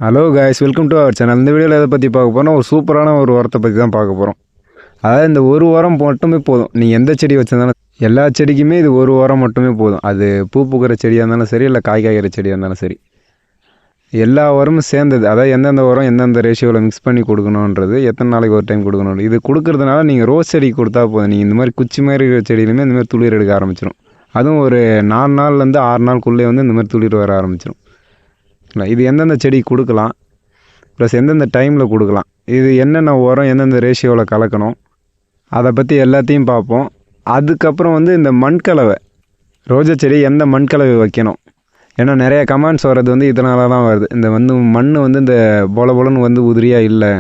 Hello guys, welcome to our channel. இந்த வீடியோவில் எதை பற்றி பார்க்க போகிறோம், ஒரு சூப்பரான ஒரு உரத்தை பற்றி தான் பார்க்க போகிறோம். அதாவது இந்த ஒரு உரம் மட்டுமே போதும். நீங்கள் எந்த செடி வச்சிருந்தாலும் எல்லா செடிக்குமே இது ஒரு உரம் மட்டுமே போதும். அது பூ பூக்கிற செடியாக இருந்தாலும் சரி, இல்லை காய் காய்கிற செடியாக இருந்தாலும் சரி, எல்லா உரமும் சேர்ந்தது. அதாவது எந்தெந்த உரம் எந்தெந்த ரேஷியோவில் மிக்ஸ் பண்ணி கொடுக்கணுன்றது, எத்தனை நாளைக்கு ஒரு டைம் கொடுக்கணும், இது கொடுக்கறதுனால நீங்கள் ரோஸ் செடி கொடுத்தா போதும். நீங்கள் இந்த மாதிரி குச்சி மாதிரி இருக்கிற செடியிலுமே இந்த மாதிரி துளிர் எடுக்க ஆரம்பிச்சிடும். அதுவும் ஒரு 4 நாள்லேருந்து 6 நாளுக்குள்ளே வந்து இந்த மாதிரி துளிர் வர ஆரம்பிச்சிடும். இது எந்தெந்த செடி கொடுக்கலாம், ப்ளஸ் எந்தெந்த டைமில் கொடுக்கலாம், இது என்னென்ன உரம் எந்தெந்த ரேஷியோவில் கலக்கணும், அதை பற்றி எல்லாத்தையும் பார்ப்போம். அதுக்கப்புறம் வந்து இந்த மண்கலவை, ரோஜா செடி எந்த மண்கலவை வைக்கணும். ஏன்னா நிறைய கமெண்ட்ஸ் வர்றது வந்து இதனால தான் வருது. இந்த மண் வந்து இந்த பொலன்னு வந்து உதிரியாக இல்லை.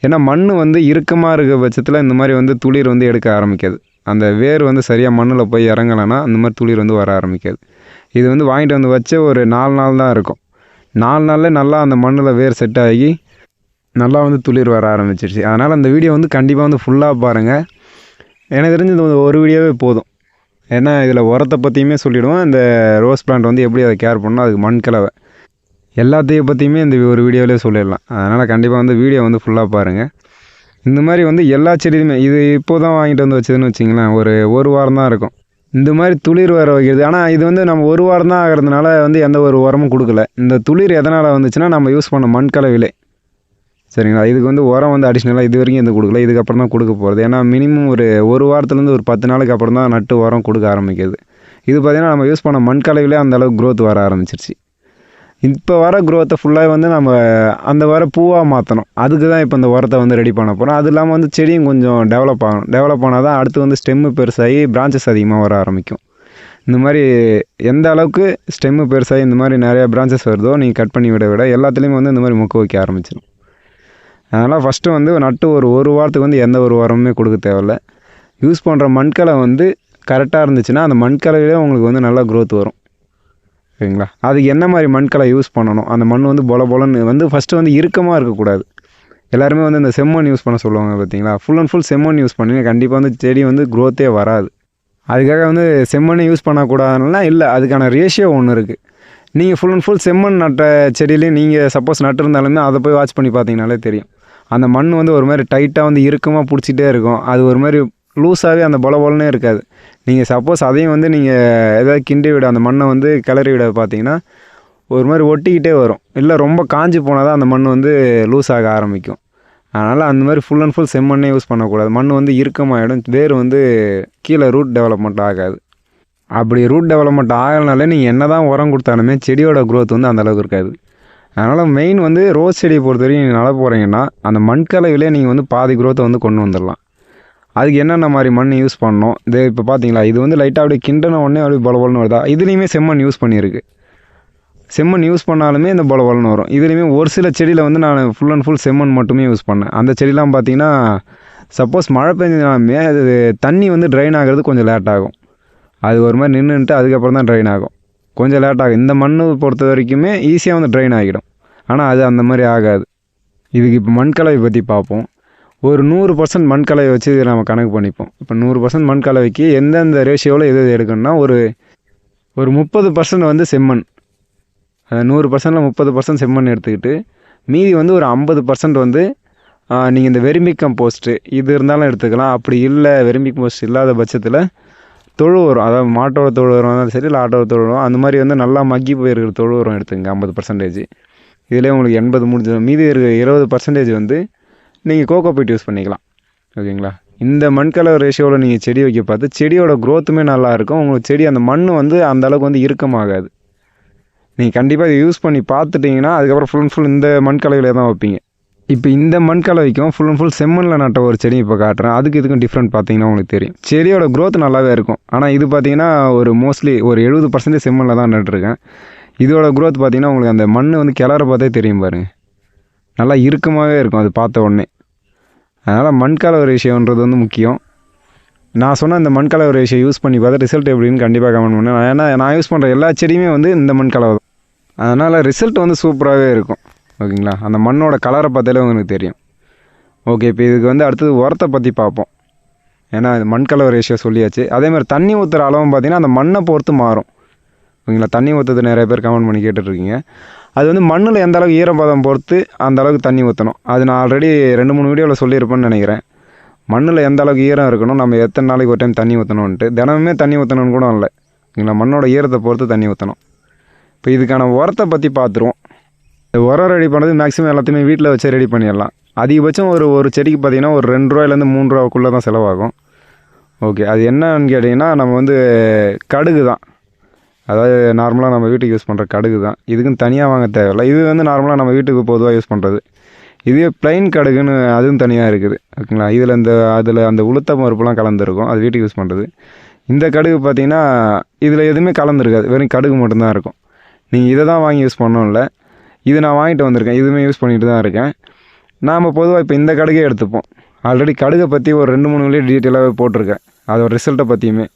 ஏன்னா மண் வந்து இறுக்கமாக இருக்க பட்சத்தில் இந்த மாதிரி வந்து துளிர் வந்து எடுக்க ஆரம்பிக்காது. அந்த வேர் வந்து சரியாக மண்ணில் போய் இறங்கலைன்னா அந்த மாதிரி துளிர் வந்து வர ஆரம்பிக்காது. இது வந்து வாங்கிட்டு வந்து வச்ச ஒரு 4 நாள் தான் இருக்கும். 4 நாளில் நல்லா அந்த மண்ணில் வேர் செட் ஆகி நல்லா வந்து துளிர் வர ஆரம்பிச்சிருச்சு. அதனால் அந்த வீடியோ வந்து கண்டிப்பாக வந்து ஃபுல்லாக பாருங்கள். எனக்கு தெரிஞ்சு இந்த ஒரு வீடியோவே போதும். ஏன்னா இதில் உரத்தை பற்றியுமே சொல்லிவிடுவோம், இந்த ரோஸ் பிளான்ட் வந்து எப்படி அதை கேர் பண்ணணும், அதுக்கு மண் கலவை எல்லாத்தையும் பற்றியுமே இந்த ஒரு வீடியோவிலே சொல்லிடலாம். அதனால் கண்டிப்பாக வந்து வீடியோ வந்து ஃபுல்லாக பாருங்கள். இந்த மாதிரி வந்து எல்லா செடியுமே இது இப்போ தான் வாங்கிட்டு வந்து வச்சதுன்னு வச்சிங்களேன், ஒரு வாரம் தான் இருக்கும் இந்த மாதிரி துளிர் வர வைக்கிறது. ஆனால் இது வந்து நம்ம ஒரு வாரம் தான் ஆகிறதுனால வந்து எந்த ஒரு உரமும் கொடுக்கல. இந்த துளிர் எதனால் வந்துச்சுன்னா நம்ம யூஸ் பண்ண மண் கலவையிலே, சரிங்களா. இதுக்கு வந்து உரம் வந்து அடிஷ்னலாக இது வரைக்கும் எதுவும் கொடுக்கல, இதுக்கப்புறம் தான் கொடுக்க போகிறது. ஏன்னா மினிமம் ஒரு வாரத்துலேருந்து ஒரு 10 நாளுக்கு அப்புறம் தான் நட்டு உரம் கொடுக்க ஆரம்பிக்குது. இது பார்த்திங்கன்னா நம்ம யூஸ் பண்ண மண் கலவையிலே அந்தளவுக்கு க்ரோத் வர ஆரம்பிச்சிருச்சு. இப்போ வர க்ரோத்தை ஃபுல்லாக வந்து நம்ம அந்த வர பூவாக மாற்றணும். அதுக்கு தான் இப்போ இந்த உரத்தை வந்து ரெடி பண்ண போகிறோம். அது இல்லாமல் வந்து செடியும் கொஞ்சம் டெவலப் ஆகணும். டெவலப் ஆனால் தான் அடுத்து வந்து ஸ்டெம்மு பெருசாகி பிரான்ச்சஸ் அதிகமாக வர ஆரம்பிக்கும். இந்த மாதிரி எந்த அளவுக்கு ஸ்டெம்மு பெருசாகி இந்த மாதிரி நிறையா பிரான்ச்சஸ் வருதோ, நீங்கள் கட் பண்ணி விட எல்லாத்துலேயுமே வந்து இந்த மாதிரி மொக்க வைக்க ஆரம்பிச்சிடும். அதனால் ஃபஸ்ட்டு வந்து நட்டு ஒரு வாரத்துக்கு வந்து எந்த ஒரு உரமுமே கொடுக்க தேவையில்ல. யூஸ் பண்ணுற மண்கலை வந்து கரெக்டாக இருந்துச்சுன்னா அந்த மண்கலையிலே உங்களுக்கு வந்து நல்லா க்ரோத் வரும், சரிங்களா. அதுக்கு என்ன மாதிரி மண்கலை யூஸ் பண்ணணும், அந்த மண் வந்து பொலன்னு வந்து ஃபஸ்ட்டு வந்து இறுக்கமாக இருக்கக்கூடாது. எல்லாருமே வந்து இந்த செம்மண் யூஸ் பண்ண சொல்லுவாங்க பார்த்தீங்களா. ஃபுல் அண்ட் ஃபுல் செம்மண் யூஸ் பண்ணுங்க, கண்டிப்பாக வந்து செடி வந்து க்ரோத்தே வராது. அதுக்காக வந்து செம்மண்ணை யூஸ் பண்ணக்கூடாதுன்னா இல்லை, அதுக்கான ரேஷியோ ஒன்று இருக்குது. நீங்கள் ஃபுல் அண்ட் ஃபுல் செம்மண் நட்ட செடியிலையும் நீங்கள் சப்போஸ் நட்டுருந்தாலுமே அதை போய் வாட்ச் பண்ணி பார்த்தீங்கனாலே தெரியும். அந்த மண் வந்து ஒரு மாதிரி டைட்டாக வந்து இறுக்கமாக பிடிச்சிட்டே இருக்கும். அது ஒரு மாதிரி லூஸாகவே அந்த பொலன்னே இருக்காது. நீங்கள் சப்போஸ் அதையும் வந்து நீங்கள் எதாவது கிண்டி விட, அந்த மண்ணை வந்து கிளறி விட பார்த்தீங்கன்னா ஒரு மாதிரி ஒட்டிக்கிட்டே வரும். இல்லை ரொம்ப காஞ்சி போனால் தான் அந்த மண் வந்து லூஸ் ஆக ஆரம்பிக்கும். அதனால் அந்த மாதிரி ஃபுல் அண்ட் ஃபுல் செம்மண்ணே யூஸ் பண்ணக்கூடாது. மண் வந்து இறுக்கமாகிடும், வேர் வந்து கீழே ரூட் டெவலப்மெண்ட் ஆகாது. அப்படி ரூட் டெவலப்மெண்ட் ஆகலனாலே நீங்கள் என்ன தான் உரம் கொடுத்தாலுமே செடியோட க்ரோத் வந்து அந்தளவுக்கு இருக்காது. அதனால் மெயின் வந்து ரோஸ் செடியை பொறுத்த வரைக்கும் நீங்கள் நட போகிறீங்கன்னா அந்த மண்கலவிலே நீங்கள் வந்து பாதி க்ரோத்தை வந்து கொண்டு வந்துடலாம். அதுக்கு என்னென்ன மாதிரி மண் யூஸ் பண்ணணும், இது இப்போ பார்த்தீங்களா, இது வந்து லைட்டாக அப்படியே கிண்டன உடனே அப்படியே பொலன்னு வருதா. இதுலேயுமே செம்மண் யூஸ் பண்ணியிருக்கு. செம்மண் யூஸ் பண்ணாலுமே இந்த பொலன்னு வரும். இதுலேயுமே ஒரு சில செடியில் வந்து நான் ஃபுல் அண்ட் ஃபுல் செம்மண் மட்டுமே யூஸ் பண்ணேன். அந்த செடிலாம் பார்த்தீங்கன்னா சப்போஸ் மழை பெஞ்சதுனாலுமே அது தண்ணி வந்து ட்ரைன் ஆகிறது கொஞ்சம் லேட் ஆகும். அது ஒரு மாதிரி நின்றுட்டு அதுக்கப்புறம் தான் ட்ரைன் ஆகும், கொஞ்சம் லேட் ஆகும். இந்த மண் பொறுத்த வரைக்குமே ஈஸியாக வந்து ட்ரைன் ஆகிடும். ஆனால் அது அந்த மாதிரி ஆகாது. இதுக்கு இப்போ மண்கலவை பற்றி பார்ப்போம். ஒரு 100% மண்கலவை வச்சு நம்ம கணக்கு பண்ணிப்போம். இப்போ 100% மண்கலவைக்கு எந்தெந்த ரேஷியோவில் எது எடுக்கணும்னா ஒரு 30% வந்து செம்மண், 100%ல் 30% செம்மண் எடுத்துக்கிட்டு மீதி வந்து ஒரு 50% வந்து நீங்கள் இந்த வெர்மி கம்போஸ்ட்டு இது இருந்தாலும் எடுத்துக்கலாம். அப்படி இல்லை, வெர்மி கம்போஸ்ட் இல்லாத பட்சத்தில் தொழு உரம், அதாவது மாட்டோட தொழு உரம் இருந்தாலும் சரி, இல்லை ஆட்டோட தொழு உரம், அந்த மாதிரி வந்து நல்லா மக்கி போயிருக்கிற தொழு உரம் எடுத்துங்க 50%. இதிலே உங்களுக்கு 80 முடிஞ்சது. மீதி இருக்கிற 20% வந்து நீங்கள் கோகோ பீட் யூஸ் பண்ணிக்கலாம், ஓகேங்களா. இந்த மண்கலவை ரேஷியோவில் நீங்கள் செடி வைக்க பார்த்து செடியோட க்ரோத்துமே நல்லாயிருக்கும். உங்களுக்கு செடி அந்த மண் வந்து அந்தளவுக்கு வந்து இறுக்கமாகாது. நீங்கள் கண்டிப்பாக இதை யூஸ் பண்ணி பார்த்துட்டிங்கன்னா அதுக்கப்புறம் ஃபுல் அண்ட் ஃபுல் இந்த மண்கலவையிலே தான் வைப்பீங்க. இப்போ இந்த மண்கலவைக்கும் ஃபுல் அண்ட் ஃபுல் செம்மண்ணில் நட்ட ஒரு செடி இப்போ காட்டுறேன். அதுக்கு இதுக்கும் டிஃப்ரெண்ட் பார்த்தீங்கன்னா உங்களுக்கு தெரியும். செடியோட க்ரோத் நல்லாவே இருக்கும். ஆனால் இது பார்த்தீங்கன்னா ஒரு மோஸ்ட்லி ஒரு 70% செம்மண்ணில் தான் நட்டுருக்கேன். இதோட க்ரோத் பார்த்தீங்கன்னா உங்களுக்கு அந்த மண் வந்து கிளற பார்த்தே தெரியும் பாருங்கள், நல்லா இறுக்கமாகவே இருக்கும் அது பார்த்த உடனே. அதனால் மண்கலவை ரேஷியோன்றது வந்து முக்கியம். நான் சொன்ன இந்த மண்கலவை ரேஷியோ யூஸ் பண்ணி பார்த்தா ரிசல்ட் எப்படின்னு கண்டிப்பாக கமெண்ட் பண்ணேன். ஏன்னா நான் யூஸ் பண்ணுற எல்லா செடியுமே வந்து இந்த மண்கலவை தான். அதனால் ரிசல்ட் வந்து சூப்பராகவே இருக்கும், ஓகேங்களா. அந்த மண்ணோட கலரை பார்த்தாலே உங்களுக்கு தெரியும். ஓகே, இப்போ இதுக்கு வந்து அடுத்தது உரத்தை பற்றி பார்ப்போம். ஏன்னா இது மண்கலவை ரேஷியோ சொல்லியாச்சு. அதேமாதிரி தண்ணி ஊற்றுற அளவும் பார்த்திங்கன்னா அந்த மண்ணை பொறுத்து மாறும், ஓகேங்களா. தண்ணி ஊற்றுறது நிறைய பேர் கமெண்ட் பண்ணி கேட்டுட்ருக்கீங்க. அது வந்து மண்ணில் எந்த அளவுக்கு ஈரப்பதம் பொறுத்து அந்த அளவுக்கு தண்ணி ஊற்றணும். அது நான் ஆல்ரெடி 2-3 வீடியோவில் சொல்லியிருப்பேன்னு நினைக்கிறேன். மண்ணில் எந்த அளவுக்கு ஈரம் இருக்கணும், நம்ம எத்தனை நாளைக்கு ஒரு டைம் தண்ணி ஊற்றணுன்ட்டு. தினமுமே தண்ணி ஊற்றணும்னு கூட இல்லை, இல்லைங்களா? மண்ணோட ஈரத்தை பொறுத்து தண்ணி ஊற்றணும். இப்போ இதுக்கான உரத்தை பற்றி பார்த்துருவோம். உரம் ரெடி பண்ணது மேக்ஸிமம் எல்லாத்தையுமே வீட்டில் வச்சு ரெடி பண்ணிடலாம். அதிகபட்சம் ஒரு செடிக்கு பார்த்திங்கன்னா ஒரு 2 ரூபாயிலேருந்து 3 ரூபாக்குள்ளே தான் செலவாகும். ஓகே, அது என்னன்னு கேட்டிங்கன்னா நம்ம வந்து கடுகு தான், அதாவது நார்மலாக நம்ம வீட்டுக்கு யூஸ் பண்ணுற கடுகு தான். இதுக்குன்னு தனியாக வாங்க தேவையில்லை. இது வந்து நார்மலாக நம்ம வீட்டுக்கு பொதுவாக யூஸ் பண்ணுறது. இதுவே ப்ளைன் கடுகுன்னு அதுவும் தனியாக இருக்குது, ஓகேங்களா? அதில் அந்த உளுத்த பருப்புலாம் கலந்துருக்கும், அது வீட்டுக்கு யூஸ் பண்ணுறது. இந்த கடுகு பார்த்திங்கன்னா இதில் எதுவுமே கலந்துருக்காது, வெறும் கடுகு மட்டும்தான் இருக்கும். நீங்கள் இதை தான் வாங்கி யூஸ் பண்ணணும் இல்லை, இது நான் வாங்கிட்டு வந்திருக்கேன், இதுவுமே யூஸ் பண்ணிட்டு தான் இருக்கேன். நாம் பொதுவாக இப்போ இந்த கடுகே எடுத்துப்போம். ஆல்ரெடி கடுகை பற்றி ஒரு 2-3 வீடியோ டீட்டெயிலாகவே போட்டிருக்கேன், அதோட ரிசல்ட்டை பற்றியுமே.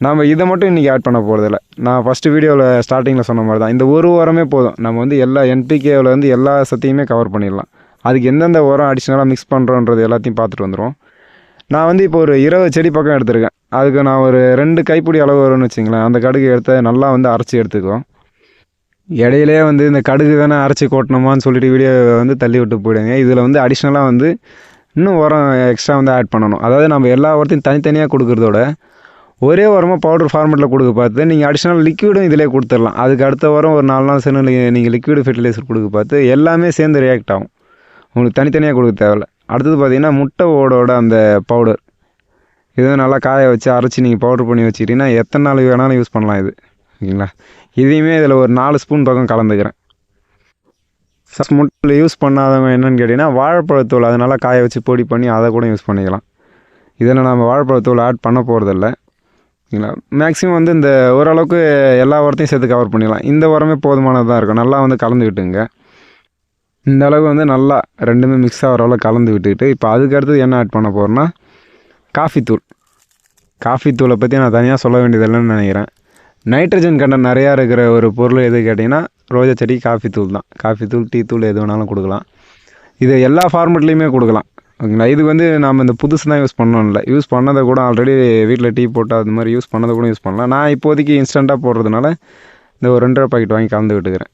நாம் இதை மட்டும் இன்றைக்கி ஆட் பண்ண போகிறதில்ல. நான் ஃபஸ்ட்டு வீடியோவில் ஸ்டார்டிங்கில் சொன்ன மாதிரி தான், இந்த ஒரு உரமே போதும். நம்ம வந்து எல்லா NPKவில் வந்து எல்லா சத்தையுமே கவர் பண்ணிடலாம். அதுக்கு எந்தெந்த உரம் அடிஷ்னலாக மிக்ஸ் பண்ணுறோன்றது எல்லாத்தையும் பார்த்துட்டு வந்துடும். நான் வந்து இப்போ ஒரு 20 செடி பக்கம் எடுத்திருக்கேன். அதுக்கு நான் ஒரு 2 கைப்பிடி அளவு வரும்னு வச்சிங்களேன். அந்த கடுகு எடுத்து நல்லா வந்து அரைச்சி எடுத்துக்குவோம். இடையிலே வந்து இந்த கடுகு தானே அரைச்சி கொட்டணுமான்னு சொல்லிட்டு வீடியோ வந்து தள்ளி விட்டு போயிடுங்க. இதில் வந்து அடிஷ்னலாக வந்து இன்னும் உரம் எக்ஸ்ட்ரா வந்து ஆட் பண்ணணும். அதாவது நம்ம எல்லா உரத்தையும் தனித்தனியாக கொடுக்குறதோட ஒரே உரமாக பவுடர் ஃபார்மெட்டில் கொடுக்க பார்த்து நீங்கள் அடிஷ்னல் லிக்விடும் இதிலே கொடுத்துடலாம். அதுக்கு அடுத்த வாரம் ஒரு 4 நாள் சேர்ந்து நீங்கள் லிக்விடு ஃபெர்டிலைசர் கொடுக்க பார்த்து எல்லாமே சேர்ந்து ரியாக்ட் ஆகும். உங்களுக்கு தனித்தனியாக கொடுக்க தேவையில்ல. அடுத்தது பார்த்திங்கன்னா முட்டை ஓடோட அந்த பவுடர், இதுவும் நல்லா காய வச்சு அரைச்சி நீங்கள் பவுடர் பண்ணி வச்சுக்கிட்டிங்கன்னா எத்தனை நாள் வேணாலும் யூஸ் பண்ணலாம் இது, ஓகேங்களா? இதையுமே இதில் ஒரு 4 ஸ்பூன் பக்கம் கலந்துக்கிறேன். ஃபஸ்ட் முட்டையில் யூஸ் பண்ணாதவங்க என்னென்னு கேட்டிங்கன்னா வாழைப்பழத்தூள், அதனால் காய வச்சு பொடி பண்ணி அதை கூட யூஸ் பண்ணிக்கலாம். இதில் நம்ம வாழைப்பழத்தூள் ஆட் பண்ண போகிறதில்ல, ஓகேங்களா? மேக்ஸிமம் வந்து இந்த ஓரளவுக்கு எல்லா உரத்தையும் சேர்த்து கவர் பண்ணிடலாம். இந்த உரமே போதுமானதாக இருக்கும். நல்லா வந்து கலந்துக்கிட்டுங்க. இந்த அளவு வந்து நல்லா ரெண்டுமே மிக்ஸ் ஆகிற அளவு கலந்து விட்டுக்கிட்டு இப்போ அதுக்கு அடுத்தது என்ன ஆட் பண்ண போகிறேன்னா காஃபி தூளை பற்றி நான் தனியாக சொல்ல வேண்டியதில்லைன்னு நினைக்கிறேன். நைட்ரஜன் கண்டென்ட் நிறையா இருக்கிற ஒரு பொருள் எது கேட்டிங்கன்னா ரோஜா செடி காஃபி தூள் தான். காஃபி தூள், டீ தூள் எது வேணாலும் கொடுக்கலாம். இது எல்லா ஃபார்மெட்லேயுமே கொடுக்கலாம், ஓகேங்களா? இது வந்து நாம் இந்த புதுசு தான் யூஸ் பண்ணணும் இல்லை, யூஸ் பண்ணதை கூட ஆல்ரெடி வீட்டில் டீ போட்டு அது மாதிரி யூஸ் பண்ணதை கூட யூஸ் பண்ணலாம். நான் இப்போதைக்கு இன்ஸ்டண்ட்டாக போடுறதுனால இந்த ஒரு 2 பாக்கெட் வாங்கி கலந்து விட்டுக்கிறேன்.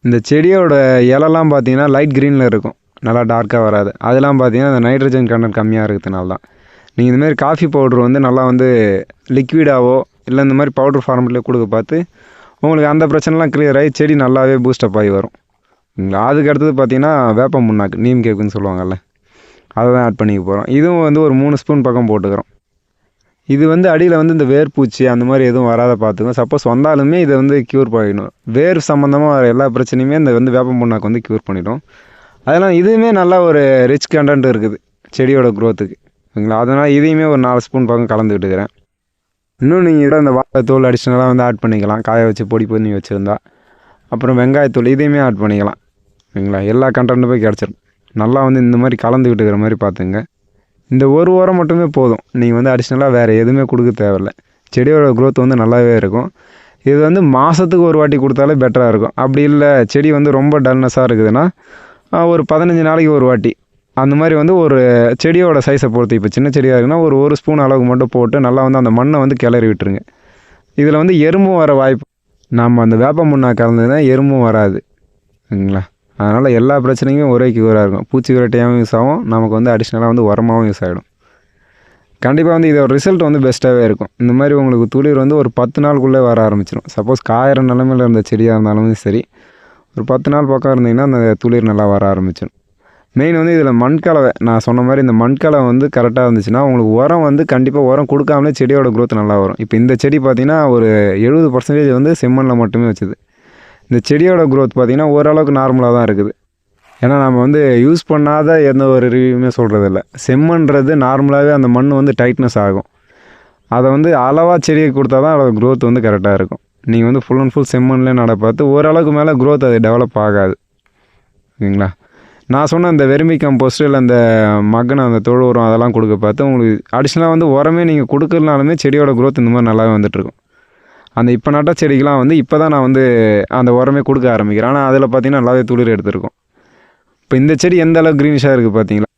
இந்த செடியோட இலெல்லாம் பார்த்தீங்கன்னா லைட் க்ரீனில் இருக்கும், நல்லா டார்க்காக வராது. அதெல்லாம் பார்த்தீங்கன்னா இந்த நைட்ரஜன் கண்டென்ட் கம்மியாக இருக்கிறதுனால தான். நீங்கள் இந்தமாதிரி காஃபி பவுட்ரு வந்து நல்லா வந்து லிக்விடாவோ இல்லை இந்த மாதிரி பவுட்ரு ஃபார்மெட்லேயே கொடுக்க பார்த்து உங்களுக்கு அந்த பிரச்சனைலாம் கிளியர் ஆகி செடி நல்லாவே பூஸ்டப் ஆகி வரும். அதுக்கு அடுத்தது பார்த்திங்கன்னா வேப்ப முன்னாக்கு, நீம் கேக்குன்னு சொல்லுவாங்கள்ல, அதை தான் ஆட் பண்ணிக்க போகிறோம். இதுவும் வந்து ஒரு 3 ஸ்பூன் பக்கம் போட்டுக்கிறோம். இது வந்து அடியில் வந்து இந்த வேர்பூச்சி அந்த மாதிரி எதுவும் வராத பார்த்துக்கோங்க. சப்போஸ் வந்தாலுமே இதை வந்து க்யூர் பண்ணிடணும். வேர் சம்மந்தமாக வர எல்லா பிரச்சனையுமே இந்த வந்து வேப்ப முன்னாக்கு வந்து க்யூர் பண்ணிடும். அதனால் இதுவுமே நல்லா ஒரு ரிச் கண்டென்ட் இருக்குது செடியோட க்ரோத்துக்கு, ஓகேங்களா? அதனால் இதையுமே ஒரு 4 ஸ்பூன் பக்கம் கலந்து விட்டுக்கிறேன். இன்னும் நீங்கள் இதில் இந்த வாழைத்தூள் அடிஷ்னலாக வந்து ஆட் பண்ணிக்கலாம், காய வச்சு பொடி பண்ணி வச்சுருந்தா. அப்புறம் வெங்காயத்தூள் இதையுமே ஆட் பண்ணிக்கலாம், ஓகேங்களா? எல்லா கண்டென்ட்டுமே கிடச்சிடும். நல்லா வந்து இந்த மாதிரி கலந்து விட்டுக்கிற மாதிரி பார்த்துங்க. இந்த ஒரு உரம் மட்டுமே போதும். நீங்கள் வந்து அடிஷ்னலாக வேறு எதுவுமே கொடுக்க தேவையில்லை. செடியோட க்ரோத் வந்து நல்லாவே இருக்கும். இது வந்து மாதத்துக்கு ஒரு வாட்டி கொடுத்தாலே பெட்டராக இருக்கும். அப்படி இல்லை செடி வந்து ரொம்ப டல்னஸாக இருக்குதுன்னா ஒரு 15 நாளைக்கு ஒரு வாட்டி அந்த மாதிரி வந்து ஒரு செடியோட சைஸை பொறுத்து, இப்போ சின்ன செடியாக இருக்குன்னா ஒரு ஸ்பூன் அளவுக்கு மட்டும் போட்டு நல்லா வந்து அந்த மண்ணை வந்து கிளறி விட்டுருங்க. இதில் வந்து எறும்பும் வர வாய்ப்பு, நம்ம அந்த வேப்ப முன்னா கலந்ததுன்னா எறும்பும் வராது, ஓகேங்களா? அதனால் எல்லா பிரச்சனையுமே ஒரே க்யூராக இருக்கும். பூச்சி விரட்டியாகவும் யூஸ் ஆகும், நமக்கு வந்து அடிஷ்னலாக வந்து உரமாகவும் யூஸ் ஆகிடும். கண்டிப்பாக வந்து இதோட ரிசல்ட் வந்து பெஸ்ட்டாகவே இருக்கும். இந்த மாதிரி உங்களுக்கு துளிர் வந்து ஒரு 10 நாளுக்குள்ளே வர ஆரம்பிச்சிடும். சப்போஸ் காயிற நிலமையில் இருந்த செடியாக இருந்தாலும் சரி, ஒரு 10 நாள் பக்கம் இருந்தீங்கன்னா அந்த துளிர் நல்லா வர ஆரம்பிச்சிடும். மெயின் வந்து இதில் மண்கலவை, நான் சொன்ன மாதிரி இந்த மண்கலவை வந்து கரெக்டாக இருந்துச்சுன்னா உங்களுக்கு உரம் வந்து கண்டிப்பாக உரம் கொடுக்காமலே செடியோட க்ரோத் நல்லா வரும். இப்போ இந்த செடி பார்த்திங்கன்னா ஒரு 70% வந்து செம்மண்ணில் மட்டுமே வச்சுது. இந்த செடியோட க்ரோத் பார்த்திங்கன்னா ஓரளவுக்கு நார்மலாக தான் இருக்குது. ஏன்னா நம்ம வந்து யூஸ் பண்ணாத எந்த ஒரு ரிவ்யூமே சொல்கிறதில்ல. செம்மண்றது நார்மலாகவே அந்த மண் வந்து டைட்னஸ் ஆகும். அதை வந்து அளவாக செடியை கொடுத்தா தான் அதோட க்ரோத் வந்து கரெக்டாக இருக்கும். நீங்கள் வந்து ஃபுல் அண்ட் ஃபுல் செம்மண்லேயே நட பார்த்து ஓரளவுக்கு மேலே க்ரோத் அது டெவலப் ஆகாது, ஓகேங்களா? நான் சொன்ன இந்த வெர்மி கம்போஸ்ட் இல்லை இந்த மகனை அந்த தொழு உரம் அதெல்லாம் கொடுக்க பார்த்து உங்களுக்கு அடிஷ்னலாக வந்து உரமே நீங்கள் கொடுக்கலனாலுமே செடியோட க்ரோத் இந்த மாதிரி நல்லாவே வந்துட்டுருக்கும். அந்த இப்போ நட்ட செடிக்கெலாம் வந்து இப்போ தான் நான் வந்து அந்த உரமே கொடுக்க ஆரம்பிக்கிறேன். ஆனால் அதில் பார்த்திங்கன்னா நல்லாவே துளிர் எடுத்துருக்கும். இப்போ இந்த செடி எந்த அளவுக்கு க்ரீனிஷாக இருக்குது பார்த்தீங்களா?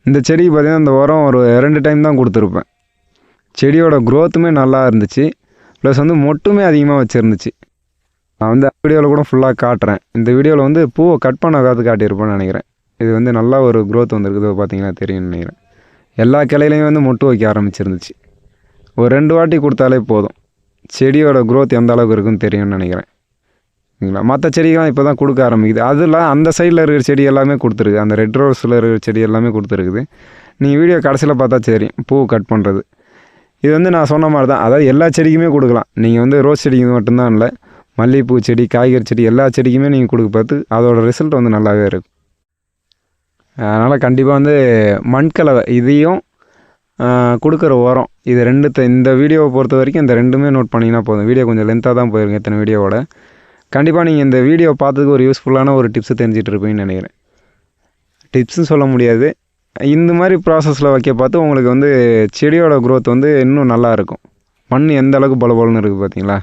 இந்த செடிக்கு பார்த்திங்கன்னா இந்த உரம் ஒரு 2 டைம் தான் கொடுத்துருப்பேன். செடியோட க்ரோத்துமே நல்லா இருந்துச்சு, ப்ளஸ் வந்து மொட்டுமே அதிகமாக வச்சுருந்துச்சு. நான் வந்து வீடியோவில் கூட ஃபுல்லாக காட்டுறேன். இந்த வீடியோவில் வந்து பூவை கட் பண்ண காட்டியிருப்பேன்னு நினைக்கிறேன். இது வந்து நல்லா ஒரு க்ரோத் வந்திருக்குது பார்த்தீங்கன்னா தெரியும்னு நினைக்கிறேன். எல்லா கிளையிலையும் வந்து மொட்டு வைக்க ஆரம்பிச்சிருந்துச்சு. ஒரு 2 வாட்டி கொடுத்தாலே போதும், செடியோட க்ரோத் எந்த அளவுக்கு இருக்குன்னு தெரியும்னு நினைக்கிறேன். சரிங்களா? மற்ற செடிகள்லாம் இப்போ தான் கொடுக்க ஆரம்பிக்குது. அதில் அந்த சைடில் இருக்கிற செடி எல்லாமே கொடுத்துருக்கு. அந்த ரெட் ரோஸில் இருக்கிற செடி எல்லாமே கொடுத்துருக்குது. நீங்கள் வீடியோ கடைசியில் பார்த்தா தெரியும் பூ கட் பண்ணுறது. இது வந்து நான் சொன்ன மாதிரி தான், அதாவது எல்லா செடிக்குமே கொடுக்கலாம். நீங்கள் வந்து ரோஸ் செடிக்கு மட்டும்தான் இல்லை, மல்லிகைப்பூ செடி, காய்கறி செடி எல்லா செடிக்குமே நீங்கள் கொடுக்க பார்த்து அதோட ரிசல்ட் வந்து நல்லாவே இருக்கும். அதனால் கண்டிப்பாக வந்து மண்கலவை இதையும் கொடுக்குற உரம் இது இந்த வீடியோவை பொறுத்த வரைக்கும் இந்த 2மே நோட் பண்ணிங்கன்னா போதும். வீடியோ கொஞ்சம் லென்த்தாக தான் போயிருங்க இத்தனை வீடியோவோட. கண்டிப்பாக நீங்கள் இந்த வீடியோ பார்த்ததுக்கு ஒரு யூஸ்ஃபுல்லான ஒரு டிப்ஸு தெரிஞ்சிட்டு இருப்பீங்கன்னு நினைக்கிறேன். டிப்ஸுன்னு சொல்ல முடியாது, இந்த மாதிரி ப்ராசஸில் வைக்க பார்த்து உங்களுக்கு வந்து செடியோட க்ரோத் வந்து இன்னும் நல்லா இருக்கும். மண் எந்த அளவுக்கு பலபலன்னு இருக்குது பார்த்தீங்களா?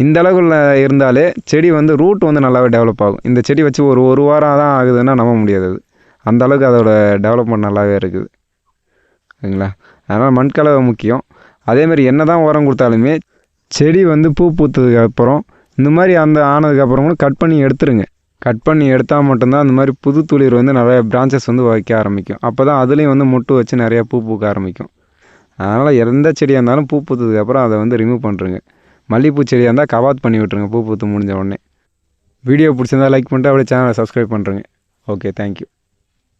இந்த அளவுக்குள்ள இருந்தாலே செடி வந்து ரூட் வந்து நல்லாவே டெவலப் ஆகும். இந்த செடி வச்சு ஒரு வாரம் தான் ஆகுதுன்னா நம்ப முடியாது. அது அந்த அளவுக்கு அதோட டெவலப்மெண்ட் நல்லாவே இருக்குது. சரிங்களா? அதனால் மண்கலவை முக்கியம். அதேமாதிரி என்ன தான் உரம் கொடுத்தாலுமே செடி வந்து பூ பூத்ததுக்கு அப்புறம் இந்த மாதிரி ஆனதுக்கப்புறம் கூட கட் பண்ணி எடுத்துருங்க. கட் பண்ணி எடுத்தால் மட்டும்தான் அந்த மாதிரி புது துளிர் வந்து நிறைய பிரான்ச்சஸ் வந்து வைக்க ஆரம்பிக்கும். அப்போ தான் அதுலேயும் வந்து மொட்டு வச்சு நிறையா பூ பூக்க ஆரம்பிக்கும். அதனால் எந்த செடியாக இருந்தாலும் பூ பூத்ததுக்கப்புறம் அதை வந்து ரிமூவ் பண்ணுறங்க. மல்லிகைப்பூ செடியாக இருந்தால் கவாத் பண்ணி விட்டுருங்க பூ பூத்து முடிஞ்ச உடனே. வீடியோ பிடிச்சிருந்தா லைக் பண்ணிட்டு அப்படியே சேனலை சப்ஸ்கிரைப் பண்ணுறேங்க. Okay, thank you.